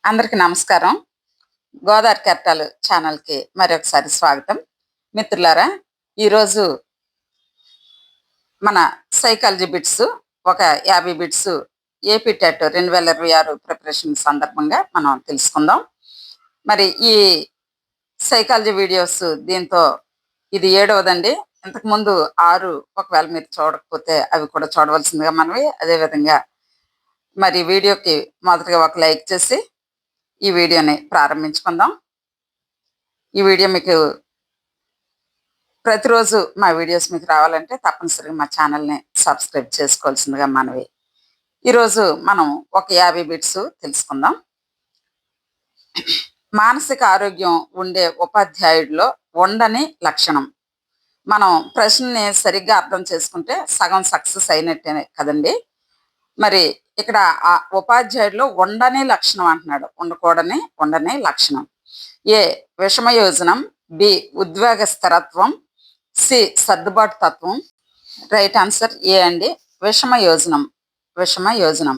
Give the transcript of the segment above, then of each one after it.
అందరికీ నమస్కారం. గోదావరి కెరటాలు ఛానల్‌కి మరొకసారి స్వాగతం. మిత్రులారా, ఈరోజు మన సైకాలజీ బిట్స్ ఒక 50 బిట్స్ ఏపీ టెట్ 2026 ప్రిపరేషన్ సందర్భంగా మనం తెలుసుకుందాం. మరి ఈ సైకాలజీ వీడియోస్ దీంతో ఇది ఏడవదండి. ఇంతకుముందు 6 ఒకవేళ మీరు చూడకపోతే అవి కూడా చూడవలసిందిగా మనవి. అదేవిధంగా మరి వీడియోకి మొదటగా ఒక లైక్ చేసి ఈ వీడియోని ప్రారంభించుకుందాం. ఈ వీడియో మీకు ప్రతిరోజు మా వీడియోస్ మీకు రావాలంటే తప్పనిసరిగా మా ఛానల్ని సబ్స్క్రైబ్ చేసుకోవాల్సిందిగా మనవి. ఈరోజు మనం ఒక 50 బిట్స్ తెలుసుకుందాం. మానసిక ఆరోగ్యం ఉండే ఉపాధ్యాయుడిలో ఉండని లక్షణం. మనం ప్రశ్నని సరిగ్గా అర్థం చేసుకుంటే సగం సక్సెస్ అయినట్టే కదండి. మరి ఇక్కడ ఆ ఉపాధ్యాయుడిలో ఉండని లక్షణం అంటున్నాడు. ఉండని లక్షణం. ఏ విషమయోజనం, బి ఉద్వేగ స్థిరత్వం, సి సర్దుబాటు తత్వం. రైట్ ఆన్సర్ ఏ అండి, విషమయోజనం.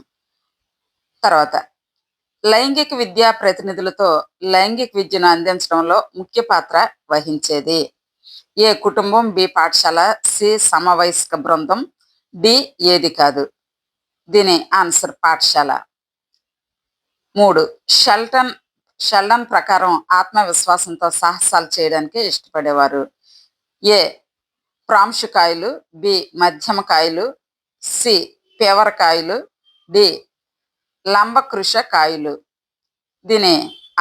తర్వాత లైంగిక విద్యా ప్రతినిధులతో లైంగిక విద్యను అందించడంలో ముఖ్య పాత్ర వహించేది. ఏ కుటుంబం, బి పాఠశాల, సి సమవయస్క బృందం, డి ఏది కాదు. దీని ఆన్సర్ పాఠశాల. 3 షెల్డన్ ప్రకారం ఆత్మవిశ్వాసంతో సాహసాలు చేయడానికి ఇష్టపడేవారు. ఏ ప్రాంశుకాయలు, బి మధ్యమకాయలు, సి పేవరకాయలు, డి లంబకృషకాయలు. దీని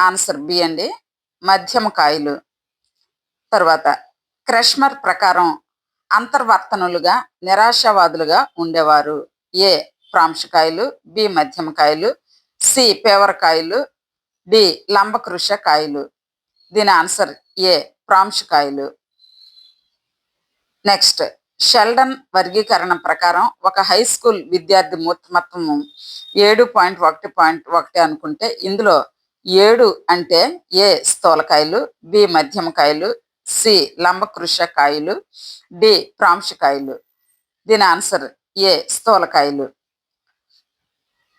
ఆన్సర్ బి అండి, మధ్యమకాయలు. తర్వాత క్రెష్మర్ ప్రకారం అంతర్వర్తనులుగా నిరాశావాదులుగా ఉండేవారు. ఏ ప్రాంశకాయలు, బి మధ్యమకాయలు, సి పేవరకాయలు, డి లంబకృషకాయలు. దీని ఆన్సర్ ఏ ప్రాంశకాయలు. నెక్స్ట్, షెల్డన్ వర్గీకరణ ప్రకారం ఒక హై స్కూల్ విద్యార్థి మొత్తం 7.1.1 అనుకుంటే ఇందులో 7 అంటే ఏ స్థూలకాయలు, బి మధ్యమకాయలు, సి లంబకృషకాయలు, డి ప్రాంశకాయలు. దీని ఆన్సర్ ఏ స్థూలకాయలు.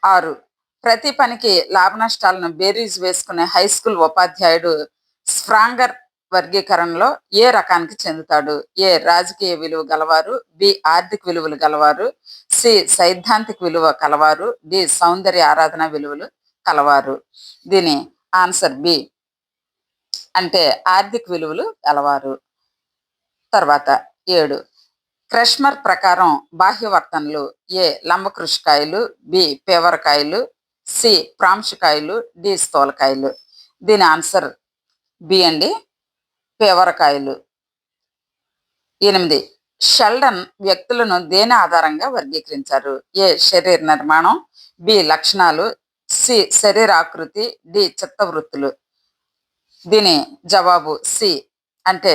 6 ప్రతి పనికి లాభ నష్టాలను బేరీజ్ వేసుకునే హై స్కూల్ ఉపాధ్యాయుడు స్ప్రాంగర్ వర్గీకరణలో ఏ రకానికి చెందుతాడు. ఏ రాజకీయ విలువ గలవారు, బి ఆర్థిక విలువలు గలవారు, సి సైద్ధాంతిక విలువ కలవారు, డి సౌందర్య ఆరాధన విలువలు కలవారు. దీని ఆన్సర్ బి అంటే ఆర్థిక విలువలు గలవారు. తర్వాత 7 క్రెష్మర్ ప్రకారం బాహ్యవర్తనలు. ఏ లంబకృషకాయలు, బి పేవరకాయలు, సి ప్రాంశకాయలు, డి స్థూలకాయలు. దీని ఆన్సర్ బి అండి, పేవరకాయలు. 8 షెల్డన్ వ్యక్తులను దేని ఆధారంగా వర్గీకరించారు. ఏ శరీర నిర్మాణం, బి లక్షణాలు, సి శరీరాకృతి, డి చిత్తవృత్తులు. దీని జవాబు సి అంటే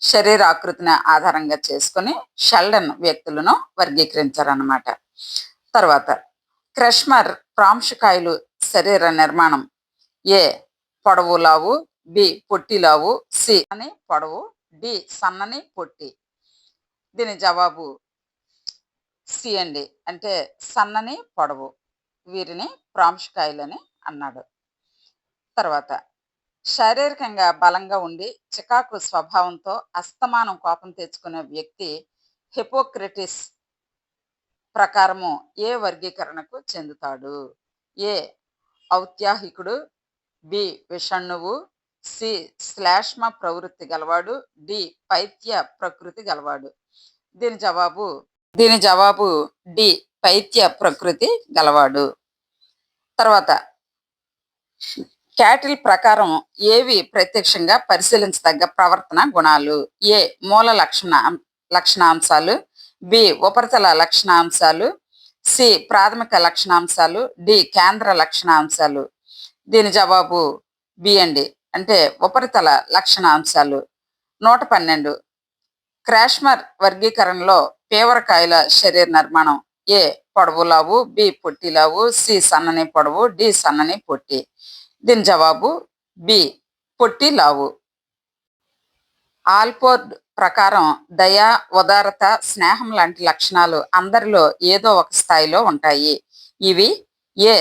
శరీరాకృతిని ఆధారంగా చేసుకుని షెల్డన్ వ్యక్తులను వర్గీకరించారన్నమాట. తర్వాత క్రెష్మర్ ప్రాంశకాయలు శరీర నిర్మాణం. ఏ పొడవు లావు, బి పొట్టి లావు, సి అని పొడవు, డి సన్నని పొట్టి. దీని జవాబు సి అండి, అంటే సన్నని పొడవు. వీరిని ప్రాంశకాయలని అన్నాడు. తర్వాత శారీరకంగా బలంగా ఉండి చికాకు స్వభావంతో అస్తమానం కోపం తెచ్చుకునే వ్యక్తి హిపోక్రటిస్ ప్రకారము ఏ వర్గీకరణకు చెందుతాడు. ఏ ఔత్సాహికుడు, బి విషణ్ణువు, సి శ్లేష్మ ప్రవృత్తి గలవాడు, డి పైత్య ప్రకృతి గలవాడు. దీని జవాబు డి పైత్య ప్రకృతి గలవాడు. తర్వాత క్యాటిల్ ప్రకారం ఏవి ప్రత్యక్షంగా పరిశీలించదగ్గ ప్రవర్తన గుణాలు. ఏ మూల లక్షణాంశాలు, బి ఉపరితల లక్షణాంశాలు, సి ప్రాథమిక లక్షణాంశాలు, డి కేంద్ర లక్షణాంశాలు. దీని జవాబు బి అండి, అంటే ఉపరితల లక్షణాంశాలు. 112 క్రెష్మర్ వర్గీకరణలో పేవరకాయల శరీర నిర్మాణం. ఏ పొడవు లావు, బి పొట్టి లావు, సి సన్నని పొడవు, డి సన్నని పొట్టి. దీని జవాబు బి పొట్టి లావు. ఆల్పోర్డ్ ప్రకారం దయ, ఉదారత, స్నేహం లాంటి లక్షణాలు అందరిలో ఏదో ఒక స్థాయిలో ఉంటాయి. ఇవి ఏ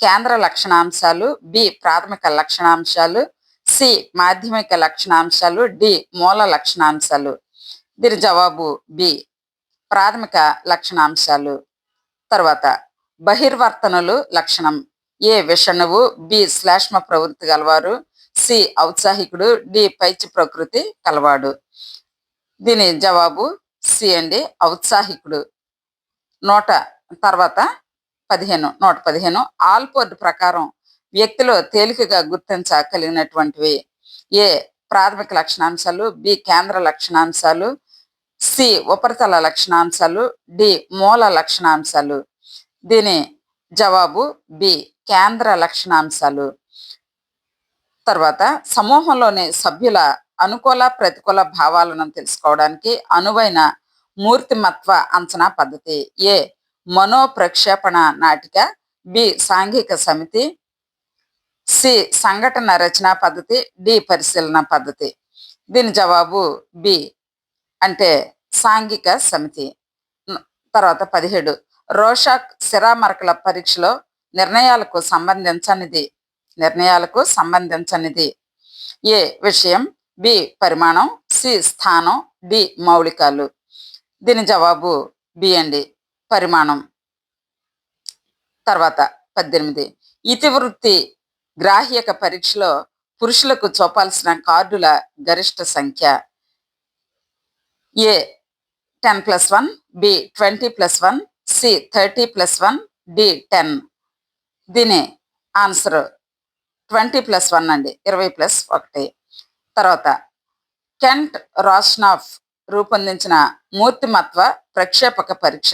కేంద్ర లక్షణాంశాలు, బి ప్రాథమిక లక్షణాంశాలు, సి మాధ్యమిక లక్షణాంశాలు, డి మూల లక్షణాంశాలు. దీని జవాబు బి ప్రాథమిక లక్షణాంశాలు. తర్వాత బహిర్వర్తనులు లక్షణం. ఏ విషణువు, బి శ్లేష్మ ప్రవృత్తి గలవారు, సి ఔత్సాహికుడు, డి పైచి ప్రకృతి కలవాడు. దీని జవాబు సి అండి, ఔత్సాహికుడు. నూట తర్వాత 115 ఆల్పోర్డ్ ప్రకారం వ్యక్తిలో తేలికగా గుర్తించగలిగినటువంటివి. ఏ ప్రాథమిక లక్షణాంశాలు, బి కేంద్ర లక్షణాంశాలు, సి ఉపరితల లక్షణాంశాలు, డి మూల లక్షణాంశాలు. దీని జవాబు బి కేంద్ర లక్షణాంశాలు. తర్వాత సమూహంలోని సభ్యుల అనుకూల ప్రతికూల భావాలను తెలుసుకోవడానికి అనువైన మూర్తిమత్వ అంచనా పద్ధతి. ఏ మనోప్రక్షేపణ నాటిక, బి సాంఘిక సమితి, సి సంఘటన రచనా పద్ధతి, డి పరిశీలన పద్ధతి. దీని జవాబు బి అంటే సాంఘిక సమితి. తర్వాత 17 రోషాక్ సిరామరకల పరీక్షలో నిర్ణయాలకు సంబంధించనిది. ఏ విషయం, బి పరిమాణం, సి స్థానం, డి మౌలికాలు. దీని జవాబు బి అండి, పరిమాణం. తర్వాత 18 ఇతివృత్తి గ్రాహ్యక పరీక్షలో పురుషులకు చూపాల్సిన కార్డుల గరిష్ట సంఖ్య. ఏ 10+1, బి 20+1, సి 30+1, డి 10. దీని ఆన్సర్ 20+1 అండి, 20+1. తర్వాత కెంట్ రాస్నాఫ్ రూపొందించిన మూర్తిమత్వ ప్రక్షేపక పరీక్ష.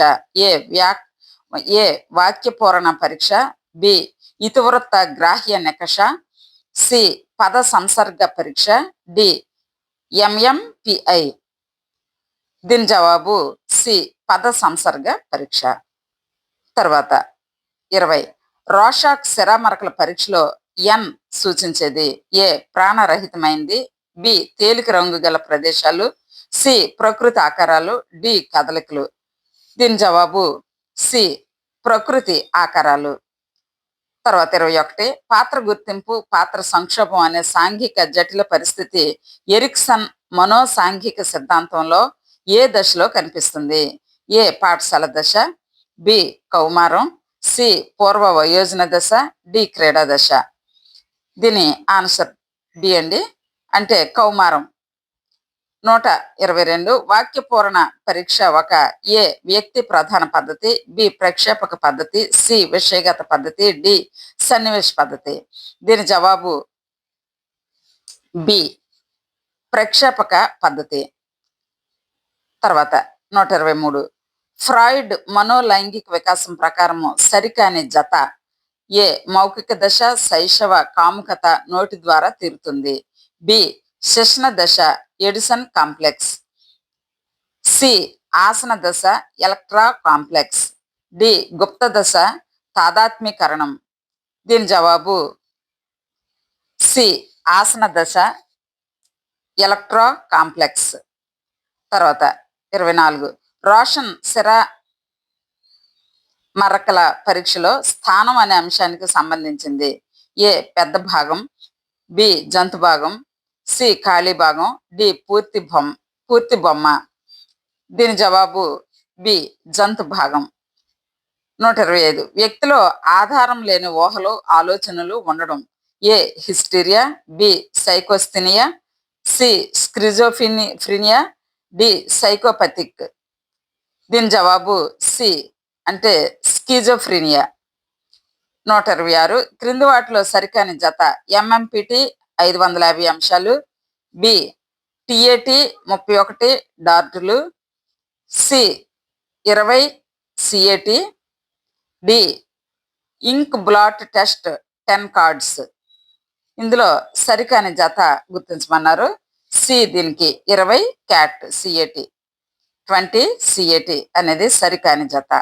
ఏ వాక్యపూరణ పరీక్ష, బి ఇతివృత్త గ్రాహ్య నికష, సి పద సంసర్గ పరీక్ష, డి ఎంఎంపిఐ. దీని జవాబు సి పద సంసర్గ పరీక్ష. తర్వాత 20 రోషాక్ సిరామరకల పరీక్షలో ఎన్ సూచించేది. ఏ ప్రాణరహితమైంది, బి తేలిక రంగు గల ప్రదేశాలు, సి ప్రకృతి ఆకారాలు, డి కదలికలు. దీని జవాబు సి ప్రకృతి ఆకారాలు. తర్వాత 21 పాత్ర గుర్తింపు, పాత్ర సంక్షోభం అనే సాంఘిక జటిల పరిస్థితి ఎరిక్సన్ మనోసాంఘిక సిద్ధాంతంలో ఏ దశలో కనిపిస్తుంది. ఏ పాఠశాల దశ, బి కౌమారం, సి పూర్వ వయోజన దశ, డి క్రీడా దశ. దీని ఆన్సర్ బి అండి, అంటే కౌమారం. 122 వాక్యపూరణ పరీక్ష ఒక ఏ వ్యక్తి ప్రధాన పద్ధతి, బి ప్రక్షేపక పద్ధతి, సి విషయగత పద్ధతి, డి సన్నివేశ పద్ధతి. దీని జవాబు బి ప్రక్షేపక పద్ధతి. తర్వాత 123 ఫ్రాయిడ్ మనోలైంగిక వికాసం ప్రకారము సరికాని జత. ఏ మౌఖిక దశ శైశవ కాముకత నోటి ద్వారా తీరుతుంది, బి శిష్ణ దశ ఎడిసన్ కాంప్లెక్స్, సి ఆసన దశ ఎలక్ట్రా కాంప్లెక్స్, డి గుప్త దశ తాదాత్మీకరణం. దీని జవాబు సి ఆసన దశ ఎలక్ట్రా కాంప్లెక్స్. తర్వాత 24 రోషన్ సిరా మరకల పరీక్షలో స్థానం అనే అంశానికి సంబంధించింది. ఏ పెద్ద భాగం, బి జంతు భాగం, సి ఖాళీ భాగం, డి పూర్తి బొమ్మ. దీని జవాబు బి జంతు భాగం. 125 వ్యక్తిలో ఆధారం లేని ఊహలు ఆలోచనలు ఉండడం. A hysteria, B psychasthenia, C schizophrenia, D psychopathic. దీని జవాబు సి అంటే స్కిజోఫ్రీనియా. 126 క్రింది వాటిలో సరికాని జత. ఎంఎంపిటి 550 అంశాలు, బి టిఏటి 31 డార్టులు, సి 20 సిఏటి, డి ఇంక్ బ్లాట్ టెస్ట్ 10 కార్డ్స్. ఇందులో సరికాని జత గుర్తించమన్నారు. సి దీనికి 20 క్యాట్ సిఏటి, 20 సిఏటి అనేది సరికాని జత.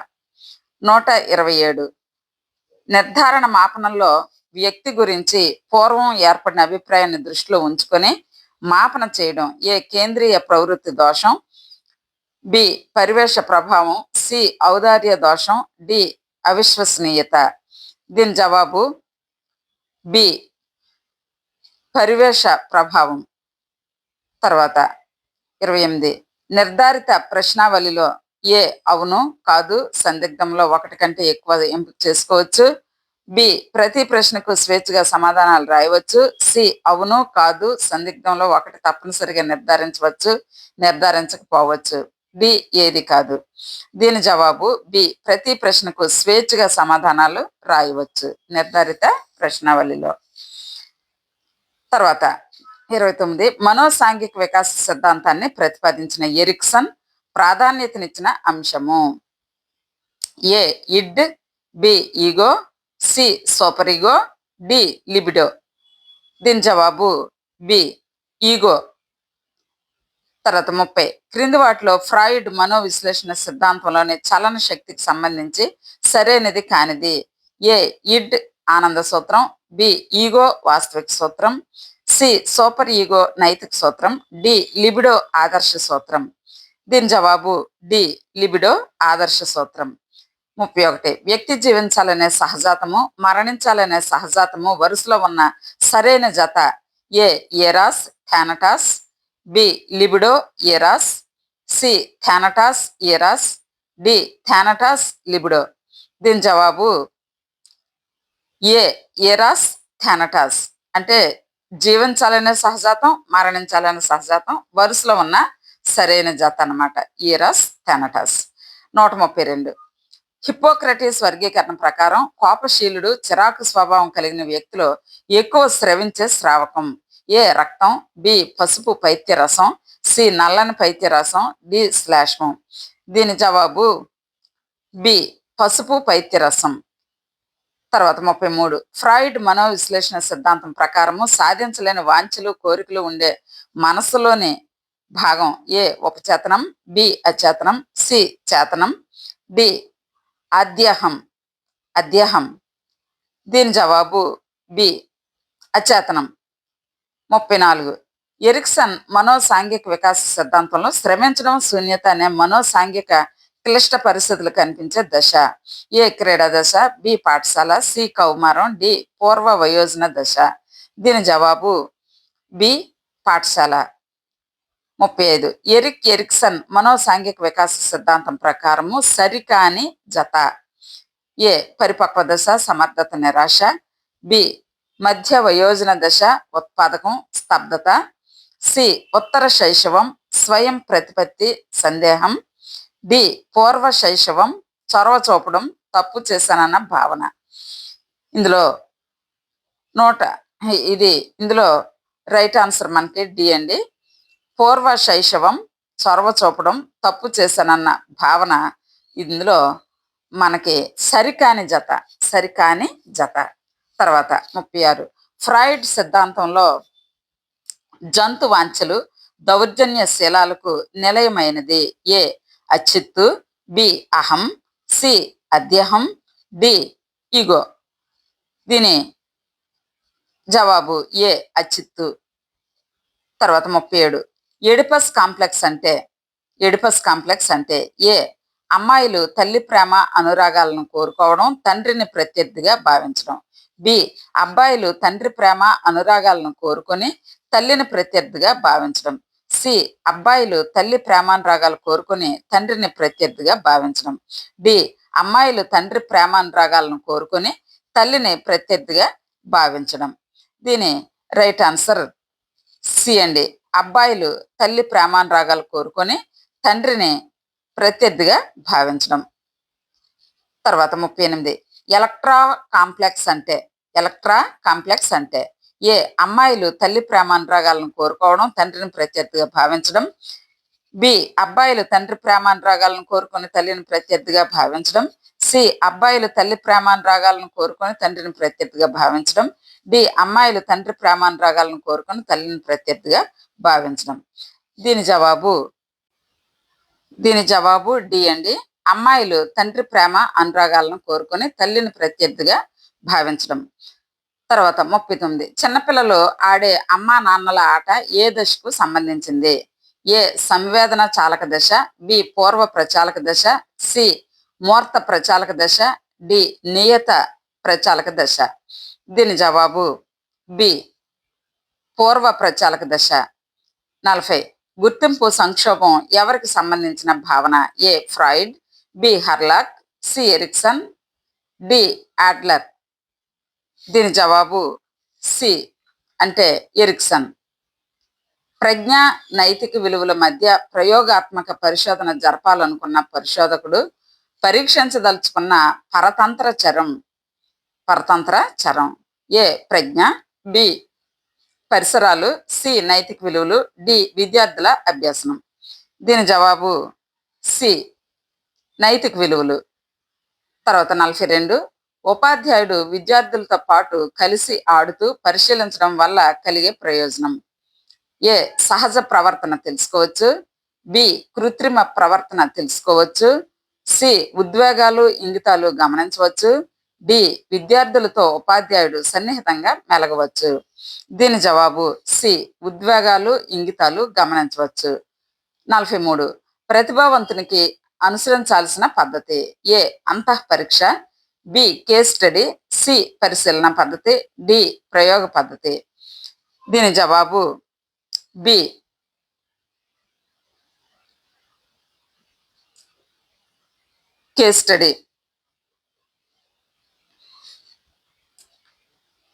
127 నిర్ధారణ మాపనంలో వ్యక్తి గురించి పూర్వం ఏర్పడిన అభిప్రాయాన్ని దృష్టిలో ఉంచుకొని మాపన చేయడం. ఏ కేంద్రీయ ప్రవృత్తి దోషం, బి పరివేష ప్రభావం, సి ఔదార్య దోషం, డి అవిశ్వసనీయత. దీని జవాబు బి పరివేష ప్రభావం. తర్వాత 28 నిర్ధారిత ప్రశ్నావళిలో ఏ అవును కాదు సందిగ్ధంలో ఒకటి కంటే ఎక్కువ ఎంపిక చేసుకోవచ్చు. బి ప్రతి ప్రశ్నకు స్వేచ్ఛగా సమాధానాలు రాయవచ్చు. సి అవును కాదు సందిగ్ధంలో ఒకటి తప్పనిసరిగా నిర్ధారించవచ్చు, నిర్ధారించకపోవచ్చు. డి ఏది కాదు. దీని జవాబు బి ప్రతి ప్రశ్నకు స్వేచ్ఛగా సమాధానాలు రాయవచ్చు నిర్ధారిత ప్రశ్నావళిలో. తర్వాత 29 మనోసాంఘిక వికాస సిద్ధాంతాన్ని ప్రతిపాదించిన ఎరిక్సన్ ప్రాధాన్యతనిచ్చిన అంశము. A id, B ego, C super ego, D libido. దీని జవాబు బి ఈగో. తర్వాత 30 క్రింది వాటిలో ఫ్రాయిడ్ మనోవిశ్లేషణ సిద్ధాంతంలోని చలన శక్తికి సంబంధించి సరైనది కానిది. ఏ ఇడ్ ఆనంద సూత్రం, బి ఈగో వాస్తవిక సూత్రం, సి సూపర్ ఈగో నైతిక సూత్రం, డి లిబిడో ఆదర్శ సూత్రం. దీని జవాబు డి లిబిడో ఆదర్శ సూత్రం. 31 వ్యక్తి జీవించాలనే సహజాతము, మరణించాలనే సహజాతము వరుసలో ఉన్న సరైన జత. A eros thanatos, B libido eros, C thanatos eros, D thanatos libido. దీని జవాబు ఏ ఎరాస్ థానటాస్. అంటే జీవించాలనే సహజాతం, మరణించాలనే సహజాతం వరుసలో ఉన్న సరైన జత అన్నమాట ఎరాస్ థానటాస్. 132 హిప్పోక్రటీస్ వర్గీకరణ ప్రకారం కోపశీలుడు, చిరాకు స్వభావం కలిగిన వ్యక్తిలో ఎక్కువ స్రవించే స్రావకం. ఏ రక్తం, బి పసుపు పైత్యరసం, సి నల్లని పైత్యరసం, డి శ్లేష్మం. దీని జవాబు బి పసుపు పైత్యరసం. తర్వాత 33 ఫ్రాయిడ్ మనోవిశ్లేషణ సిద్ధాంతం ప్రకారము సాధించలేని వాంఛలు, కోరికలు ఉండే మనస్సులోని భాగం. ఏ ఉపచేతనం, బి అచేతనం, సి చేతనం, డి అద్యహం. దీని జవాబు బి అచేతనం. 34 ఎరిక్సన్ మనోసాంఘిక వికాస సిద్ధాంతంలో శ్రమించడం, శూన్యత అనే మనోసాంఘిక క్లిష్ట పరిస్థితులు కనిపించే దశ. ఏ క్రీడా దశ, బి పాఠశాల, సి కౌమారం, డి పూర్వ వయోజన దశ. దీని జవాబు బి పాఠశాల. 35 ఎరిక్సన్ మనోసాంఘిక వికాస సిద్ధాంతం ప్రకారము సరికాని జత. ఏ పరిపక్వ దశ, సమర్థత నిరాశ, బి మధ్య వయోజన దశ, ఉత్పాదకం స్తబ్దత, సి ఉత్తర శైశవం, స్వయం ప్రతిపత్తి సందేహం, డి పూర్వ శైశవం, చొరవ చూపడం, తప్పు చేశానన్న భావన. ఇందులో ఇందులో రైట్ ఆన్సర్ మనకి డి అండి. పూర్వ శైశవం, చొరవ చూపడం, తప్పు చేశానన్న భావన ఇందులో మనకి సరికాని జత. తర్వాత 36 ఫ్రాయిడ్ సిద్ధాంతంలో జంతు వాంఛలు, దౌర్జన్య శీలాలకు నిలయమైనది. ఏ అచిత్తు, బి అహం, సి అద్యహం, డి ఈగో. దీని జవాబు ఏ అచిత్తు. తర్వాత 37 ఎడిపస్ కాంప్లెక్స్ అంటే ఏ అమ్మాయిలు తల్లి ప్రేమ అనురాగాలను కోరుకోవడం, తండ్రిని ప్రత్యర్థిగా భావించడం. బి అబ్బాయిలు తండ్రి ప్రేమ అనురాగాలను కోరుకొని తల్లిని ప్రత్యర్థిగా భావించడం. సి అబ్బాయిలు తల్లి ప్రేమానురాగాలు కోరుకొని తండ్రిని ప్రత్యర్థిగా భావించడం. డి అమ్మాయిలు తండ్రి ప్రేమానురాగాలను కోరుకొని తల్లిని ప్రత్యర్థిగా భావించడం. దీని రైట్ ఆన్సర్ సి అండి. అబ్బాయిలు తల్లి ప్రేమానురాగాలు కోరుకొని తండ్రిని ప్రత్యర్థిగా భావించడం. తర్వాత 38 ఎలక్ట్రా కాంప్లెక్స్ అంటే ఏ అమ్మాయిలు తల్లి ప్రేమానురాగాలను కోరుకోవడం, తండ్రిని ప్రత్యర్థిగా భావించడం. బి అబ్బాయిలు తండ్రి ప్రేమానురాగాలను కోరుకొని తల్లిని ప్రత్యర్థిగా భావించడం. సి అబ్బాయిలు తల్లి ప్రేమానురాగాలను కోరుకొని తండ్రిని ప్రత్యర్థిగా భావించడం. డి అమ్మాయిలు తండ్రి ప్రేమానురాగాలను కోరుకొని తల్లిని ప్రత్యర్థిగా భావించడం. దీని జవాబు డి అండి. అమ్మాయిలు తండ్రి ప్రేమ అనురాగాలను కోరుకొని తల్లిని ప్రత్యర్థిగా భావించడం. తర్వాత 39 చిన్నపిల్లలు ఆడే అమ్మా నాన్నల ఆట ఏ దశకు సంబంధించింది. ఏ సంవేదన చాలక దశ, బి పూర్వ ప్రచాలక దశ, సి మూర్త ప్రచాలక దశ, డి నియత ప్రచాలక దశ. దీని జవాబు బి పూర్వ ప్రచాలక దశ. 40 గుర్తింపు సంక్షోభం ఎవరికి సంబంధించిన భావన? A Freud, B Hurlock, C Erikson, D Adler. దీని జవాబు సి అంటే ఎరిక్సన్. ప్రజ్ఞ నైతిక విలువల మధ్య ప్రయోగాత్మక పరిశోధన జరపాలనుకున్న పరిశోధకుడు పరీక్షించదలుచుకున్న పరతంత్ర చరం. ఏ ప్రజ్ఞ, బి పరిసరాలు, సి నైతిక విలువలు, డి విద్యార్థుల అభ్యసనం. దీని జవాబు సి నైతిక విలువలు. తర్వాత 42 ఉపాధ్యాయుడు విద్యార్థులతో పాటు కలిసి ఆడుతూ పరిశీలించడం వల్ల కలిగే ప్రయోజనం. ఏ సహజ ప్రవర్తన తెలుసుకోవచ్చు, బి కృత్రిమ ప్రవర్తన తెలుసుకోవచ్చు, సి ఉద్వేగాలు ఇంగితాలు గమనించవచ్చు, డి విద్యార్థులతో ఉపాధ్యాయుడు సన్నిహితంగా మెలగవచ్చు. దీని జవాబు సి ఉద్వేగాలు ఇంగితాలు గమనించవచ్చు. 43 ప్రతిభావంతునికి అనుసరించాల్సిన పద్ధతి. ఏ అంతః పరీక్ష, బి కేస్ స్టడీ, సి పరిశీలన పద్ధతి, డి ప్రయోగ పద్ధతి. దీని జవాబు B case study.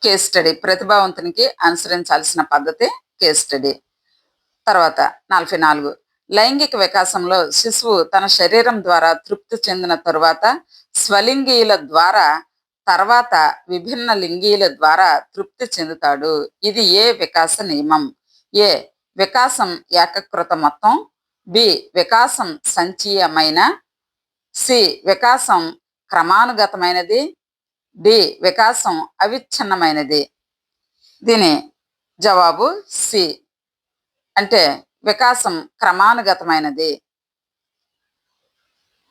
Case study ప్రతిభావంతునికి అనుసరించాల్సిన పద్ధతి కేస్ స్టడీ. తర్వాత 44 లైంగిక వికాసంలో శిశువు తన శరీరం ద్వారా తృప్తి చెందిన తరువాత స్వలింగీయుల ద్వారా తర్వాత విభిన్న లింగీయుల ద్వారా తృప్తి చెందుతాడు. ఇది ఏ వికాస నియమం? ఏ వికాసం ఏకీకృత మొత్తం, బి వికాసం సంచీయమైన, సి వికాసం క్రమానుగతమైనది, డి వికాసం అవిచ్ఛిన్నమైనది. దీని జవాబు సి అంటే వికాసం క్రమానుగతమైనది.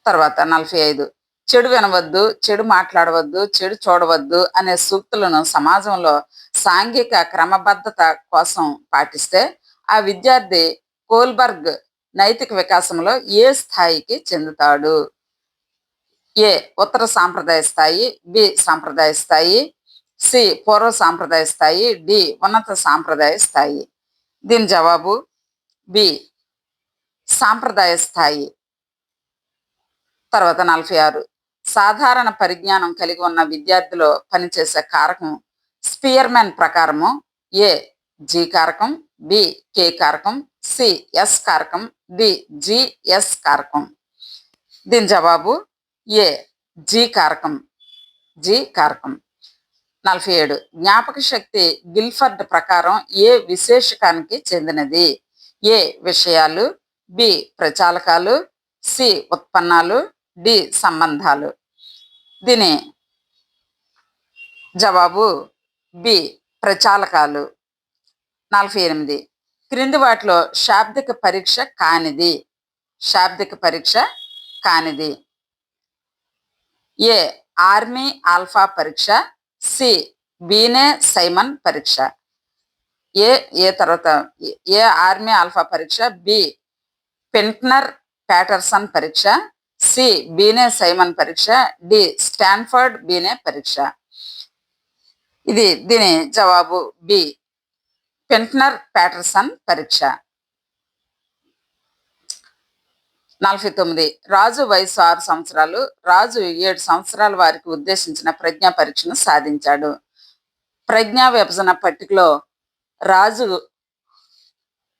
తర్వాత 45 చెడు వినవద్దు, చెడు మాట్లాడవద్దు, చెడు చూడవద్దు అనే సూక్తులను సమాజంలో సాంఘిక క్రమబద్ధత కోసం పాటిస్తే ఆ విద్యార్థి కోల్బర్గ్ నైతిక వికాసంలో ఏ స్థాయికి చెందుతాడు? ఏ ఉత్తర సాంప్రదాయ స్థాయి, బి సాంప్రదాయ స్థాయి, సి పూర్వ సాంప్రదాయ స్థాయి, డి ఉన్నత సాంప్రదాయ స్థాయి. దీని జవాబు బి సాంప్రదాయ స్థాయి. తర్వాత 46 సాధారణ పరిజ్ఞానం కలిగి ఉన్న విద్యార్థిలో పనిచేసే కారకం స్పియర్మెన్ ప్రకారము ఏ జి కారకం, బి కే కారకం, సి ఎస్ కారకం, డి జిఎస్ కారకం. దీని జవాబు ఏ జి కారకం. 47 జ్ఞాపక శక్తి గిల్ఫర్డ్ ప్రకారం ఏ విశేషకానికి చెందినది? ఏ విషయాలు, బి ప్రచాలకాలు, సి ఉత్పన్నాలు, డి సంబంధాలు. దీని జవాబు బి ప్రచాలకాలు. 48 క్రింది వాటిలో శాబ్దిక పరీక్ష కానిది. ఏ ఆర్మీ ఆల్ఫా పరీక్ష, సి బీనే సైమన్ పరీక్ష. తర్వాత ఏ ఆర్మీ ఆల్ఫా పరీక్ష, బి పెంట్నర్ ప్యాటర్సన్ పరీక్ష, సి బీనే సైమన్ పరీక్ష, డి స్టాన్ఫర్డ్ బీనే పరీక్ష. దీని జవాబు బి పెంట్నర్ ప్యాటర్సన్ పరీక్ష. 49 రాజు వయసు 6 సంవత్సరాలు. రాజు 7 సంవత్సరాల వారికి ఉద్దేశించిన ప్రజ్ఞా పరీక్షను సాధించాడు. ప్రజ్ఞా విభజన పట్టికలో రాజు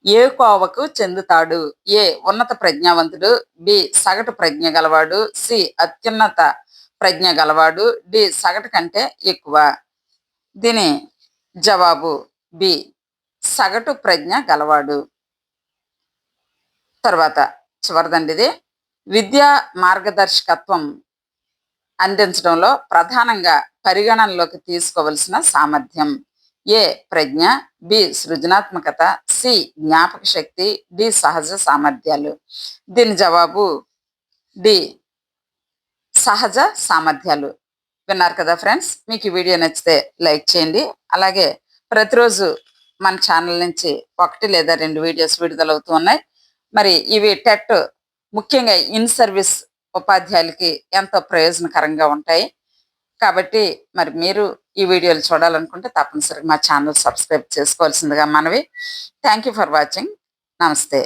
ఏ కోవకు చెందుతాడు? ఏ ఉన్నత ప్రజ్ఞావంతుడు, బి సగటు ప్రజ్ఞ గలవాడు, సి అత్యున్నత ప్రజ్ఞ గలవాడు, డి సగటు కంటే ఎక్కువ. దీని జవాబు బి సగటు ప్రజ్ఞ గలవాడు. తర్వాత చివరిదండిది విద్యా మార్గదర్శకత్వం అందించడంలో ప్రధానంగా పరిగణనలోకి తీసుకోవలసిన సామర్థ్యం. ఏ ప్రజ్ఞ, బి సృజనాత్మకత, సి జ్ఞాపక శక్తి, డి సహజ సామర్థ్యాలు. దీని జవాబు డి సహజ సామర్థ్యాలు. విన్నారు కదా ఫ్రెండ్స్, మీకు ఈ వీడియో నచ్చితే లైక్ చేయండి. అలాగే ప్రతిరోజు మన ఛానల్ నుంచి 1 లేదా 2 వీడియోస్ విడుదలవుతూ ఉన్నాయి. మరి ఇవి టెట్ ముఖ్యంగా ఇన్ సర్వీస్ ఉపాధ్యాయులకి ఎంతో ప్రయోజనకరంగా ఉంటాయి. కాబట్టి మరి మీరు ఈ వీడియోలు చూడాలనుకుంటే తప్పనిసరిగా మా ఛానల్ సబ్స్క్రైబ్ చేసుకోవాల్సిందిగా మనవి. Thank you for watching. నమస్తే.